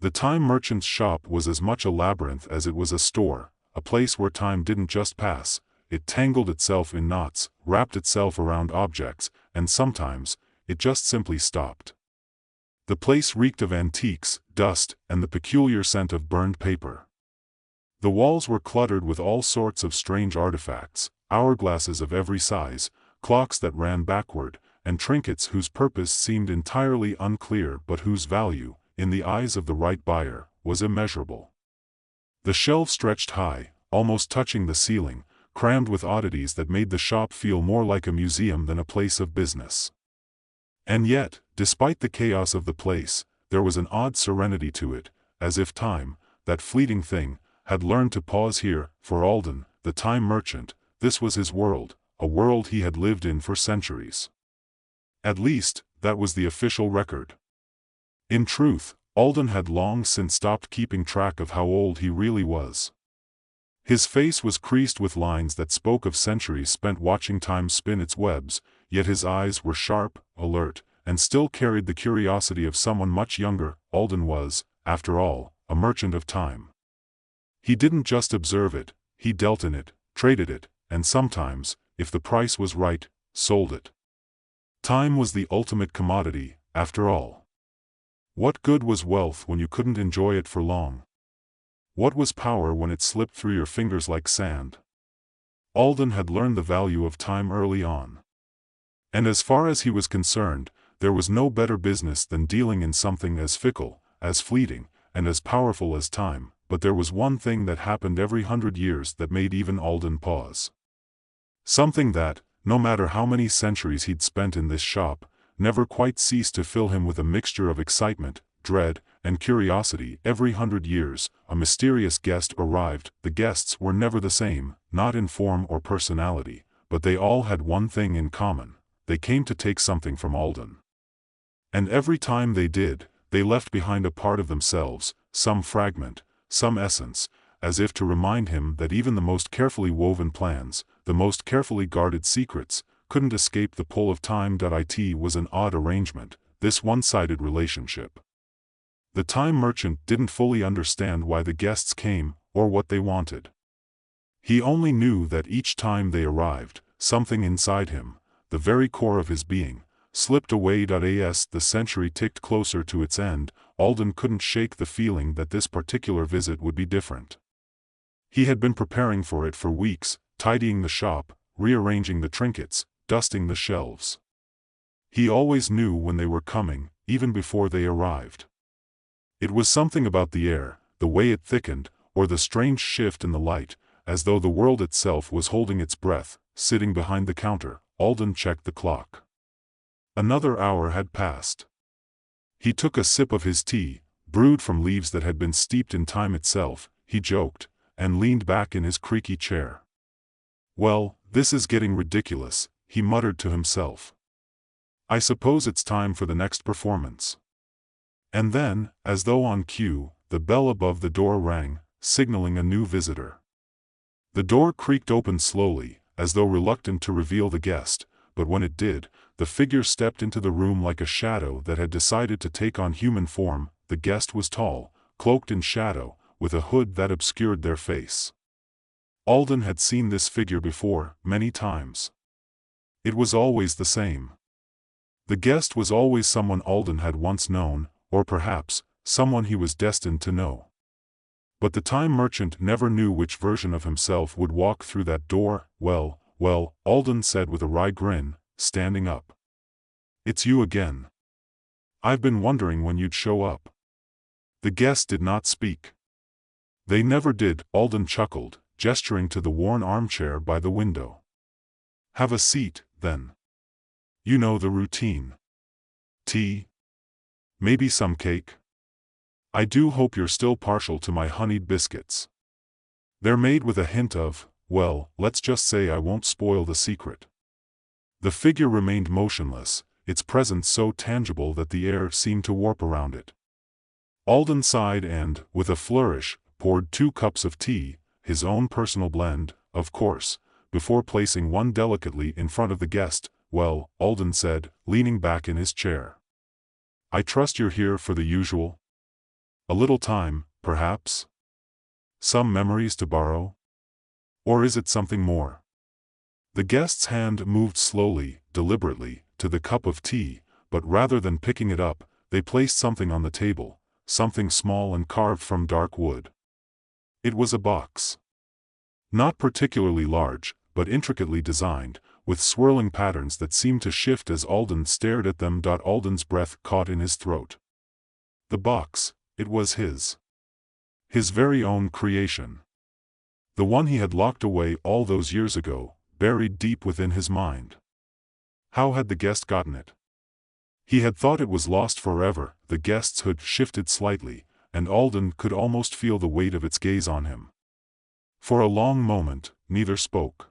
The time merchant's shop was as much a labyrinth as it was a store, a place where time didn't just pass, it tangled itself in knots, wrapped itself around objects, and sometimes, it just simply stopped. The place reeked of antiques, dust, and the peculiar scent of burned paper. The walls were cluttered with all sorts of strange artifacts, hourglasses of every size, clocks that ran backward, and trinkets whose purpose seemed entirely unclear but whose value, in the eyes of the right buyer, was immeasurable. The shelves stretched high, almost touching the ceiling, crammed with oddities that made the shop feel more like a museum than a place of business. And yet, despite the chaos of the place, there was an odd serenity to it, as if time, that fleeting thing, had learned to pause here. For Alden, the time merchant, this was his world, a world he had lived in for centuries. At least, that was the official record. In truth, Alden had long since stopped keeping track of how old he really was. His face was creased with lines that spoke of centuries spent watching time spin its webs, yet his eyes were sharp, alert, and still carried the curiosity of someone much younger. Alden was, after all, a merchant of time. He didn't just observe it, he dealt in it, traded it, and sometimes, if the price was right, sold it. Time was the ultimate commodity, after all. What good was wealth when you couldn't enjoy it for long? What was power when it slipped through your fingers like sand? Alden had learned the value of time early on. And as far as he was concerned, there was no better business than dealing in something as fickle, as fleeting, and as powerful as time. But there was one thing that happened every 100 years that made even Alden pause. Something that, no matter how many centuries he'd spent in this shop, never quite ceased to fill him with a mixture of excitement, dread, and curiosity. Every 100 years, a mysterious guest arrived. The guests were never the same, not in form or personality, but they all had one thing in common: they came to take something from Alden. And every time they did, they left behind a part of themselves, some fragment, some essence, as if to remind him that even the most carefully woven plans, the most carefully guarded secrets, couldn't escape the pull of time. It was an odd arrangement, this one-sided relationship. The time merchant didn't fully understand why the guests came, or what they wanted. He only knew that each time they arrived, something inside him, the very core of his being, slipped away. As the century ticked closer to its end, Alden couldn't shake the feeling that this particular visit would be different. He had been preparing for it for weeks, tidying the shop, rearranging the trinkets, dusting the shelves. He always knew when they were coming, even before they arrived. It was something about the air, the way it thickened, or the strange shift in the light, as though the world itself was holding its breath. Sitting behind the counter, Alden checked the clock. Another hour had passed. He took a sip of his tea, brewed from leaves that had been steeped in time itself, he joked, and leaned back in his creaky chair. "Well, this is getting ridiculous," he muttered to himself. "I suppose it's time for the next performance." And then, as though on cue, the bell above the door rang, signaling a new visitor. The door creaked open slowly, as though reluctant to reveal the guest, but when it did, the figure stepped into the room like a shadow that had decided to take on human form. The guest was tall, cloaked in shadow, with a hood that obscured their face. Alden had seen this figure before, many times. It was always the same. The guest was always someone Alden had once known, or perhaps, someone he was destined to know. But the time merchant never knew which version of himself would walk through that door. Well, Alden said with a wry grin, standing up. "It's you again. I've been wondering when you'd show up." The guest did not speak. "They never did," Alden chuckled, gesturing to the worn armchair by the window. "Have a seat, then. You know the routine. Tea? Maybe some cake? I do hope you're still partial to my honeyed biscuits. They're made with a hint of, well, let's just say I won't spoil the secret." The figure remained motionless, its presence so tangible that the air seemed to warp around it. Alden sighed and, with a flourish, poured 2 cups of tea, his own personal blend, of course, before placing one delicately in front of the guest. "Well," Alden said, leaning back in his chair. "I trust you're here for the usual?" A little time, perhaps? Some memories to borrow? Or is it something more? The guest's hand moved slowly, deliberately, to the cup of tea, but rather than picking it up, they placed something on the table, something small and carved from dark wood. It was a box. Not particularly large, but intricately designed, with swirling patterns that seemed to shift as Alden stared at them. Alden's breath caught in his throat. The box, it was his. His very own creation. The one he had locked away all those years ago, buried deep within his mind. How had the guest gotten it? He had thought it was lost forever. The guest's hood shifted slightly, and Alden could almost feel the weight of its gaze on him. For a long moment, neither spoke.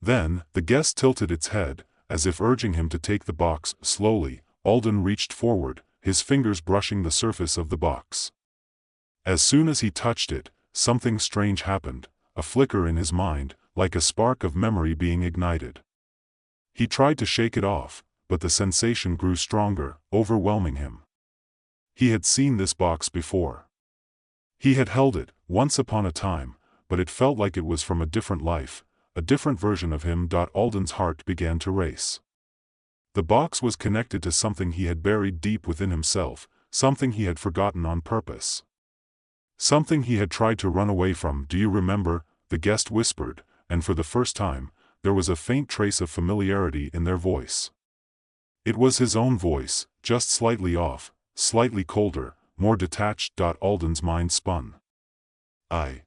Then, the guest tilted its head, as if urging him to take the box. Slowly, Alden reached forward, his fingers brushing the surface of the box. As soon as he touched it, something strange happened, a flicker in his mind, like a spark of memory being ignited. He tried to shake it off, but the sensation grew stronger, overwhelming him. He had seen this box before. He had held it, once upon a time, but it felt like it was from a different life, a different version of him. Alden's heart began to race. The box was connected to something he had buried deep within himself, something he had forgotten on purpose. Something he had tried to run away from. Do you remember? The guest whispered, and for the first time, there was a faint trace of familiarity in their voice. It was his own voice, just slightly off, slightly colder, more detached. Alden's mind spun. I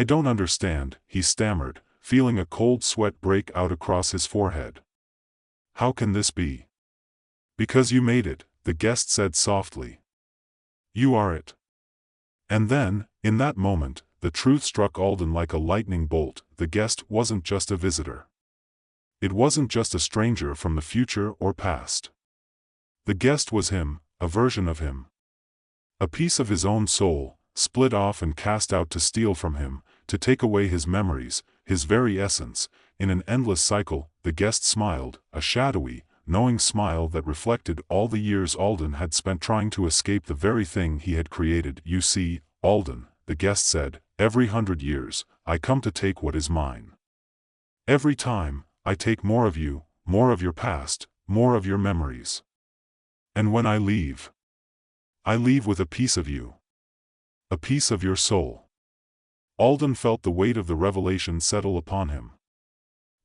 don't understand, he stammered, feeling a cold sweat break out across his forehead. How can this be? Because you made it, the guest said softly. You are it. And then, in that moment, the truth struck Alden like a lightning bolt. The guest wasn't just a visitor. It wasn't just a stranger from the future or past. The guest was him, a version of him. A piece of his own soul, split off and cast out to steal from him, to take away his memories, his very essence, in an endless cycle. The guest smiled, a shadowy, knowing smile that reflected all the years Alden had spent trying to escape the very thing he had created. You see, Alden, the guest said, every 100 years, I come to take what is mine. Every time, I take more of you, more of your past, more of your memories. And when I leave with a piece of you. A piece of your soul. Alden felt the weight of the revelation settle upon him.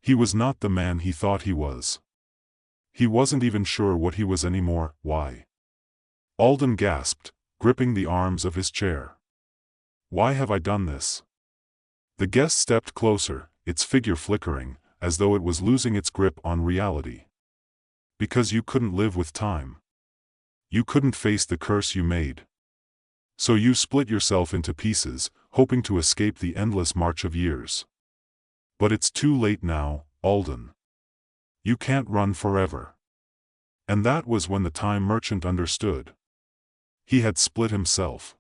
He was not the man he thought he was. He wasn't even sure what he was anymore. Why? Alden gasped, gripping the arms of his chair. Why have I done this? The guest stepped closer, its figure flickering, as though it was losing its grip on reality. Because you couldn't live with time. You couldn't face the curse you made. So you split yourself into pieces, hoping to escape the endless march of years. But it's too late now, Alden. You can't run forever. And that was when the time merchant understood. He had split himself.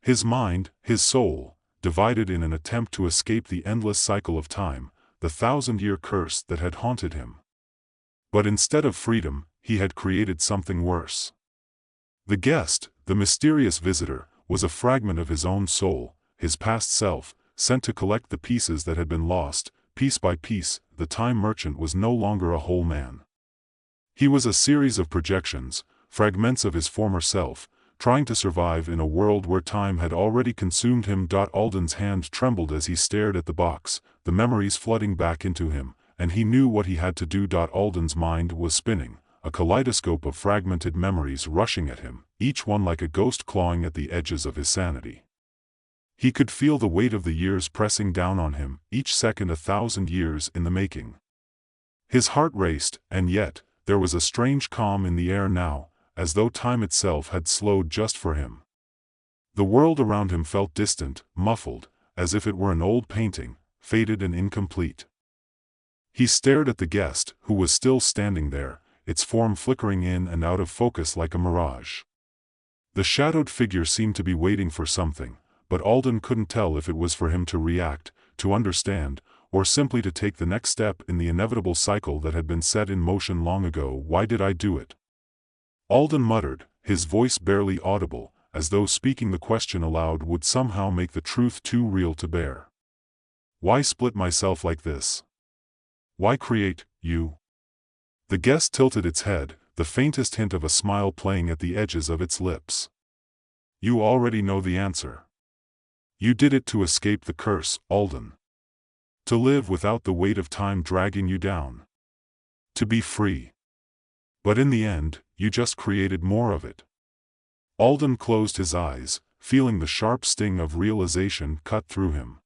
His mind, his soul, divided in an attempt to escape the endless cycle of time, the 1,000-year curse that had haunted him. But instead of freedom, he had created something worse. The guest, the mysterious visitor, was a fragment of his own soul, his past self, sent to collect the pieces that had been lost. Piece by piece, the time merchant was no longer a whole man. He was a series of projections, fragments of his former self, trying to survive in a world where time had already consumed him. Alden's hand trembled as he stared at the box, the memories flooding back into him, and he knew what he had to do. Alden's mind was spinning, a kaleidoscope of fragmented memories rushing at him, each one like a ghost clawing at the edges of his sanity. He could feel the weight of the years pressing down on him, each second 1,000 years in the making. His heart raced, and yet, there was a strange calm in the air now, as though time itself had slowed just for him. The world around him felt distant, muffled, as if it were an old painting, faded and incomplete. He stared at the guest, who was still standing there, its form flickering in and out of focus like a mirage. The shadowed figure seemed to be waiting for something, but Alden couldn't tell if it was for him to react, to understand, or simply to take the next step in the inevitable cycle that had been set in motion long ago. Why did I do it? Alden muttered, his voice barely audible, as though speaking the question aloud would somehow make the truth too real to bear. Why split myself like this? Why create you? The guest tilted its head, the faintest hint of a smile playing at the edges of its lips. You already know the answer. You did it to escape the curse, Alden. To live without the weight of time dragging you down. To be free. But in the end, you just created more of it. Alden closed his eyes, feeling the sharp sting of realization cut through him.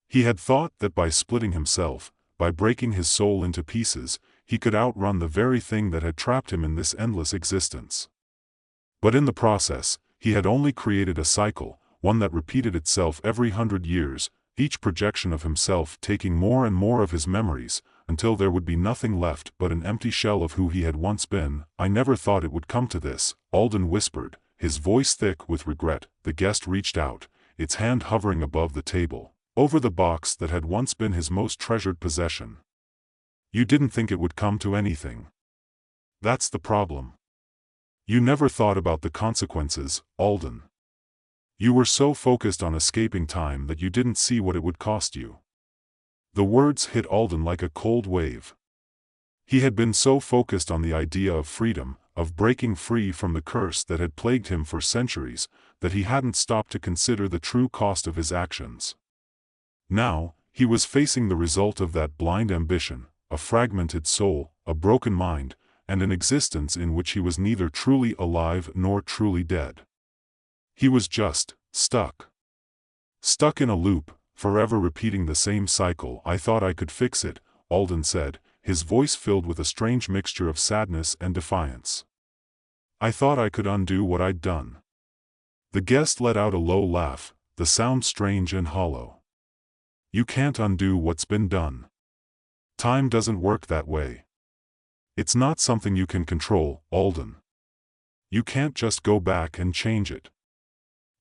He had thought that by splitting himself, by breaking his soul into pieces, he could outrun the very thing that had trapped him in this endless existence. But in the process, he had only created a cycle, one that repeated itself every 100 years, each projection of himself taking more and more of his memories, until there would be nothing left but an empty shell of who he had once been. I never thought it would come to this, Alden whispered, his voice thick with regret. The guest reached out, its hand hovering above the table, over the box that had once been his most treasured possession. You didn't think it would come to anything. That's the problem. You never thought about the consequences, Alden. You were so focused on escaping time that you didn't see what it would cost you. The words hit Alden like a cold wave. He had been so focused on the idea of freedom, of breaking free from the curse that had plagued him for centuries, that he hadn't stopped to consider the true cost of his actions. Now, he was facing the result of that blind ambition, a fragmented soul, a broken mind, and an existence in which he was neither truly alive nor truly dead. He was just stuck. Stuck in a loop, forever repeating the same cycle. I thought I could fix it, Alden said, his voice filled with a strange mixture of sadness and defiance. I thought I could undo what I'd done. The guest let out a low laugh, the sound strange and hollow. You can't undo what's been done. Time doesn't work that way. It's not something you can control, Alden. You can't just go back and change it.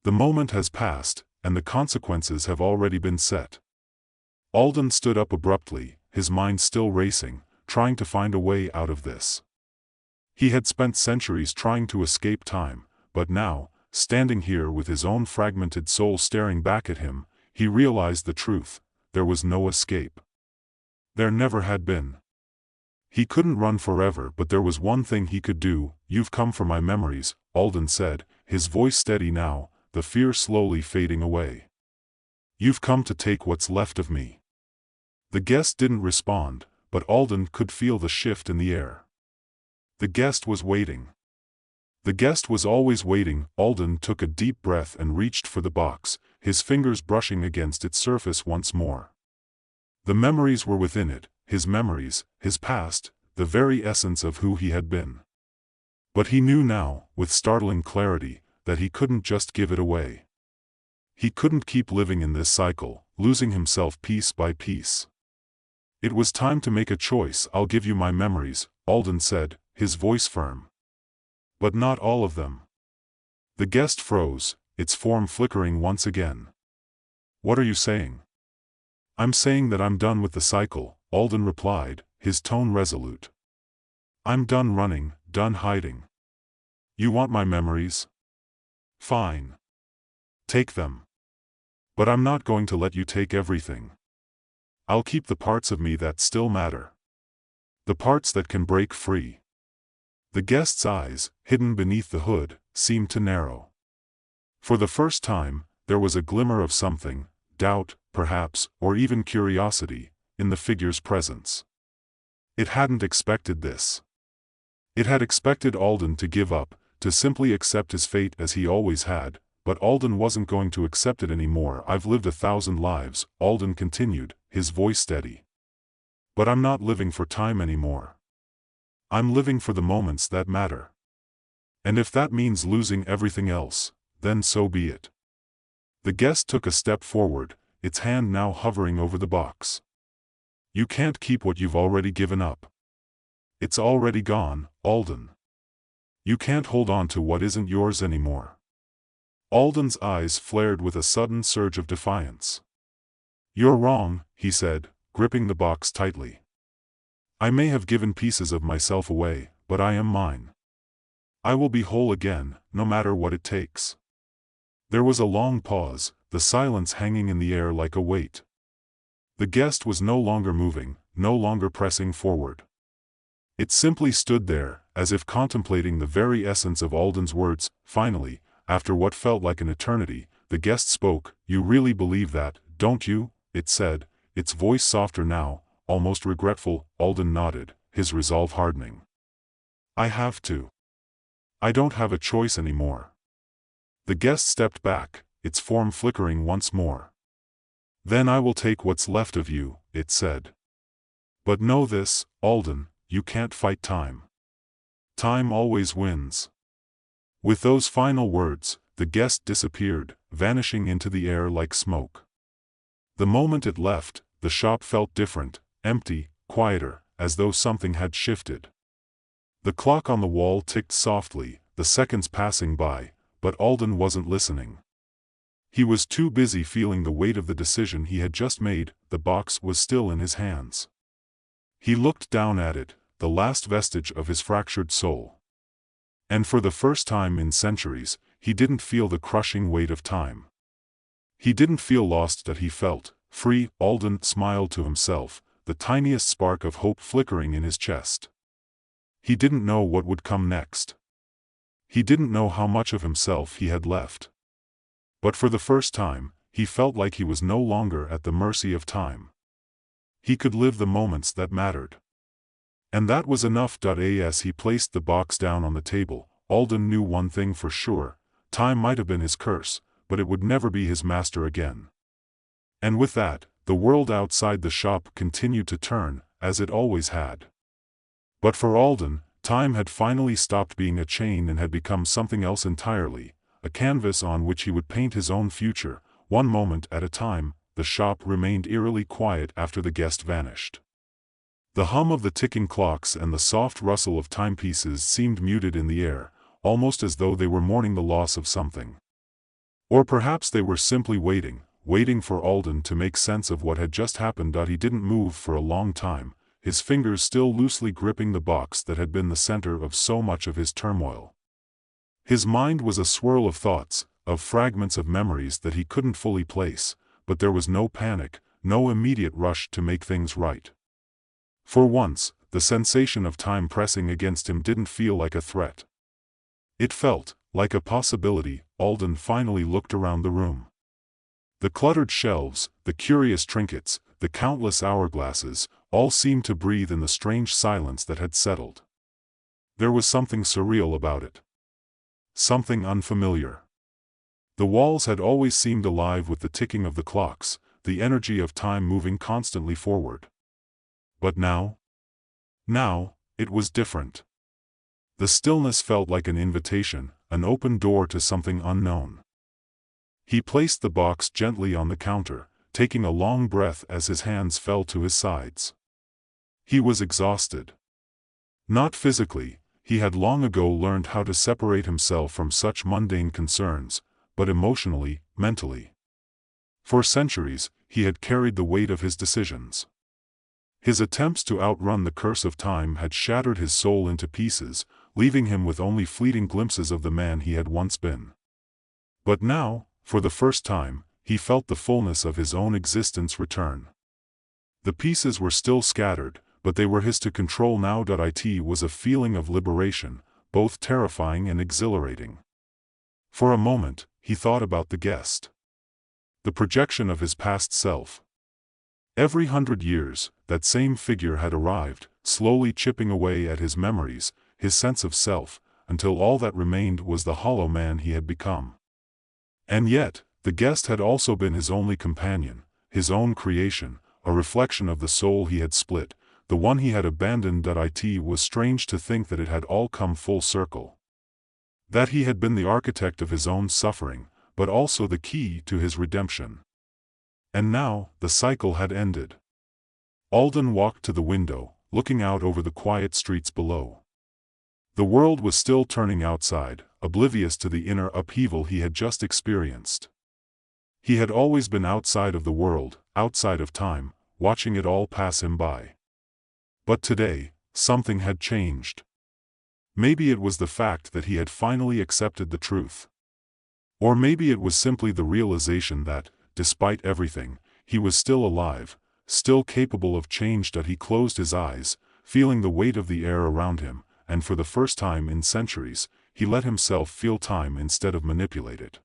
The moment has passed, and the consequences have already been set. Alden stood up abruptly, his mind still racing, trying to find a way out of this. He had spent centuries trying to escape time, but now, standing here with his own fragmented soul staring back at him, he realized the truth: there was no escape. There never had been. He couldn't run forever, but there was one thing he could do. You've come for my memories, Alden said, his voice steady now, the fear slowly fading away. You've come to take what's left of me. The guest didn't respond, but Alden could feel the shift in the air. The guest was waiting. The guest was always waiting. Alden took a deep breath and reached for the box, his fingers brushing against its surface once more. The memories were within it, his memories, his past, the very essence of who he had been. But he knew now, with startling clarity, that he couldn't just give it away. He couldn't keep living in this cycle, losing himself piece by piece. It was time to make a choice. I'll give you my memories, Alden said, his voice firm. But not all of them. The guest froze, its form flickering once again. What are you saying? I'm saying that I'm done with the cycle, Alden replied, his tone resolute. I'm done running, done hiding. You want my memories? Fine. Take them. But I'm not going to let you take everything. I'll keep the parts of me that still matter. The parts that can break free. The guest's eyes, hidden beneath the hood, seemed to narrow. For the first time, there was a glimmer of something, doubt, perhaps, or even curiosity, in the figure's presence. It hadn't expected this. It had expected Alden to give up, to simply accept his fate as he always had, but Alden wasn't going to accept it anymore. I've lived 1,000 lives, Alden continued, his voice steady. But I'm not living for time anymore. I'm living for the moments that matter. And if that means losing everything else, then so be it. The guest took a step forward, its hand now hovering over the box. You can't keep what you've already given up. It's already gone, Alden. You can't hold on to what isn't yours anymore. Alden's eyes flared with a sudden surge of defiance. You're wrong, he said, gripping the box tightly. I may have given pieces of myself away, but I am mine. I will be whole again, no matter what it takes. There was a long pause, the silence hanging in the air like a weight. The guest was no longer moving, no longer pressing forward. It simply stood there, as if contemplating the very essence of Alden's words. Finally, after what felt like an eternity, the guest spoke. "You really believe that, don't you?" it said, its voice softer now, almost regretful. Alden nodded, his resolve hardening. "I have to. I don't have a choice anymore." The guest stepped back, its form flickering once more. "Then I will take what's left of you," it said. "But know this, Alden, you can't fight time. Time always wins." With those final words, the guest disappeared, vanishing into the air like smoke. The moment it left, the shop felt different, empty, quieter, as though something had shifted. The clock on the wall ticked softly, the seconds passing by, but Alden wasn't listening. He was too busy feeling the weight of the decision he had just made. The box was still in his hands. He looked down at it, the last vestige of his fractured soul. And for the first time in centuries, he didn't feel the crushing weight of time. He didn't feel lost, that he felt free. Alden smiled to himself, the tiniest spark of hope flickering in his chest. He didn't know what would come next. He didn't know how much of himself he had left. But for the first time, he felt like he was no longer at the mercy of time. He could live the moments that mattered. And that was enough. As he placed the box down on the table, Alden knew one thing for sure: time might have been his curse, but it would never be his master again. And with that, the world outside the shop continued to turn, as it always had. But for Alden, time had finally stopped being a chain and had become something else entirely, a canvas on which he would paint his own future, one moment at a time. The shop remained eerily quiet after the guest vanished. The hum of the ticking clocks and the soft rustle of timepieces seemed muted in the air, almost as though they were mourning the loss of something. Or perhaps they were simply waiting for Alden to make sense of what had just happened. He didn't move for a long time, his fingers still loosely gripping the box that had been the center of so much of his turmoil. His mind was a swirl of thoughts, of fragments of memories that he couldn't fully place, but there was no panic, no immediate rush to make things right. For once, the sensation of time pressing against him didn't feel like a threat. It felt like a possibility. Alden finally looked around the room. The cluttered shelves, the curious trinkets, the countless hourglasses, all seemed to breathe in the strange silence that had settled. There was something surreal about it. Something unfamiliar. The walls had always seemed alive with the ticking of the clocks, the energy of time moving constantly forward. But now, it was different. The stillness felt like an invitation, an open door to something unknown. He placed the box gently on the counter, taking a long breath as his hands fell to his sides. He was exhausted. Not physically, he had long ago learned how to separate himself from such mundane concerns, but emotionally, mentally. For centuries, he had carried the weight of his decisions. His attempts to outrun the curse of time had shattered his soul into pieces, leaving him with only fleeting glimpses of the man he had once been. But now, for the first time, he felt the fullness of his own existence return. The pieces were still scattered, but they were his to control now. It was a feeling of liberation, both terrifying and exhilarating. For a moment, he thought about the guest. The projection of his past self. Every 100 years, that same figure had arrived, slowly chipping away at his memories, his sense of self, until all that remained was the hollow man he had become. And yet, the guest had also been his only companion, his own creation, a reflection of the soul he had split, the one he had abandoned. It was strange to think that it had all come full circle. That he had been the architect of his own suffering, but also the key to his redemption. And now, the cycle had ended. Alden walked to the window, looking out over the quiet streets below. The world was still turning outside, oblivious to the inner upheaval he had just experienced. He had always been outside of the world, outside of time, watching it all pass him by. But today, something had changed. Maybe it was the fact that he had finally accepted the truth. Or maybe it was simply the realization that, despite everything, he was still alive, still capable of change. That he closed his eyes, feeling the weight of the air around him, and for the first time in centuries, he let himself feel time instead of manipulate it.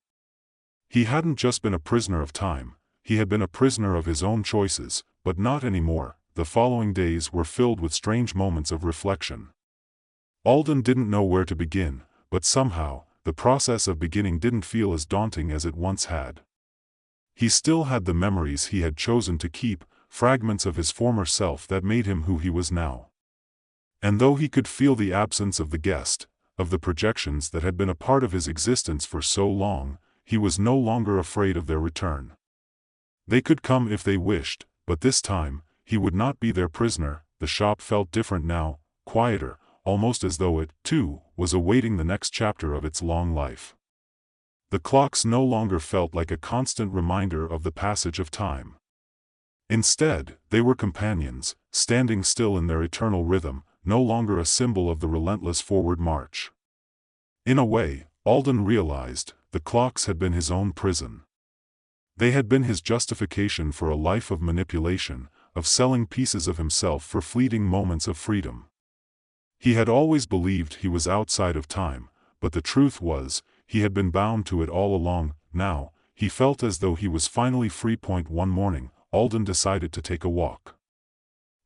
He hadn't just been a prisoner of time, he had been a prisoner of his own choices, but not anymore. The following days were filled with strange moments of reflection. Alden didn't know where to begin, but somehow, the process of beginning didn't feel as daunting as it once had. He still had the memories he had chosen to keep, fragments of his former self that made him who he was now. And though he could feel the absence of the guest, of the projections that had been a part of his existence for so long, he was no longer afraid of their return. They could come if they wished, but this time, he would not be their prisoner. The shop felt different now, quieter, almost as though it, too, was awaiting the next chapter of its long life. The clocks no longer felt like a constant reminder of the passage of time. Instead, they were companions, standing still in their eternal rhythm, no longer a symbol of the relentless forward march. In a way, Alden realized, the clocks had been his own prison. They had been his justification for a life of manipulation, of selling pieces of himself for fleeting moments of freedom. He had always believed he was outside of time, but the truth was, he had been bound to it all along. Now, he felt as though he was finally free. One morning, Alden decided to take a walk.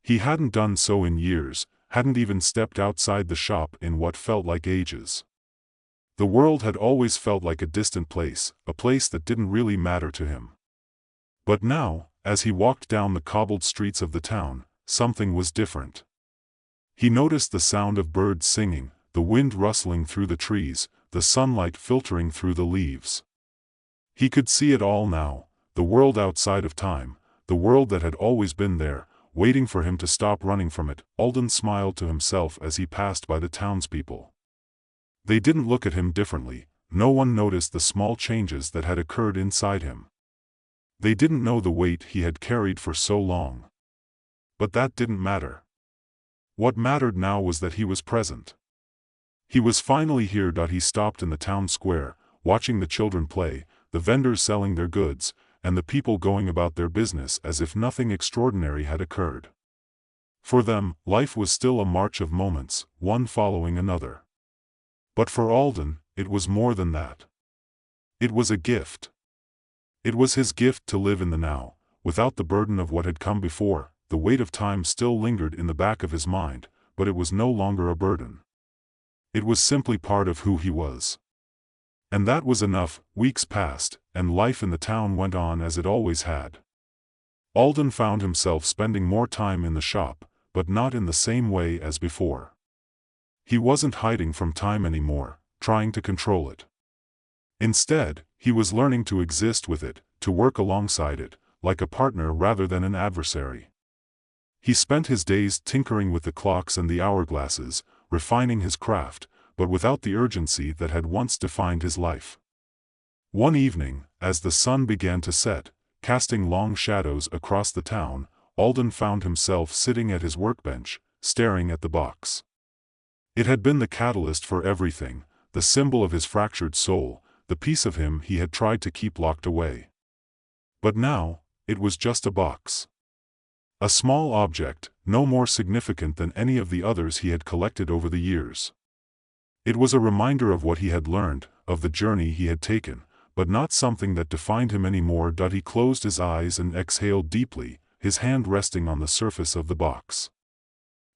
He hadn't done so in years, hadn't even stepped outside the shop in what felt like ages. The world had always felt like a distant place, a place that didn't really matter to him. But now, as he walked down the cobbled streets of the town, something was different. He noticed the sound of birds singing, the wind rustling through the trees, the sunlight filtering through the leaves. He could see it all now, the world outside of time, the world that had always been there, waiting for him to stop running from it. Alden smiled to himself as he passed by the townspeople. They didn't look at him differently, no one noticed the small changes that had occurred inside him. They didn't know the weight he had carried for so long. But that didn't matter. What mattered now was that he was present. He was finally here. He stopped in the town square, watching the children play, the vendors selling their goods, and the people going about their business as if nothing extraordinary had occurred. For them, life was still a march of moments, one following another. But for Alden, it was more than that. It was a gift. It was his gift to live in the now, without the burden of what had come before. The weight of time still lingered in the back of his mind, but it was no longer a burden. It was simply part of who he was. And that was enough. Weeks passed, and life in the town went on as it always had. Alden found himself spending more time in the shop, but not in the same way as before. He wasn't hiding from time anymore, trying to control it. Instead, he was learning to exist with it, to work alongside it, like a partner rather than an adversary. He spent his days tinkering with the clocks and the hourglasses, refining his craft, but without the urgency that had once defined his life. One evening, as the sun began to set, casting long shadows across the town, Alden found himself sitting at his workbench, staring at the box. It had been the catalyst for everything, the symbol of his fractured soul, the piece of him he had tried to keep locked away. But now, it was just a box. A small object, no more significant than any of the others he had collected over the years. It was a reminder of what he had learned, of the journey he had taken, but not something that defined him anymore. He closed his eyes and exhaled deeply, his hand resting on the surface of the box.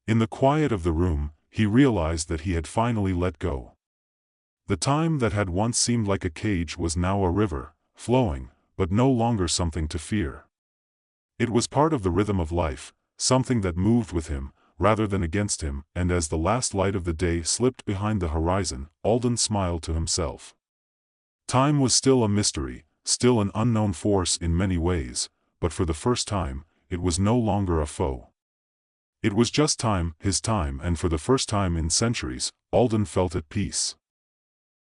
In the quiet of the room, he realized that he had finally let go. The time that had once seemed like a cage was now a river, flowing, but no longer something to fear. It was part of the rhythm of life, something that moved with him, rather than against him. And as the last light of the day slipped behind the horizon, Alden smiled to himself. Time was still a mystery, still an unknown force in many ways, but for the first time, it was no longer a foe. It was just time, his time, and for the first time in centuries, Alden felt at peace.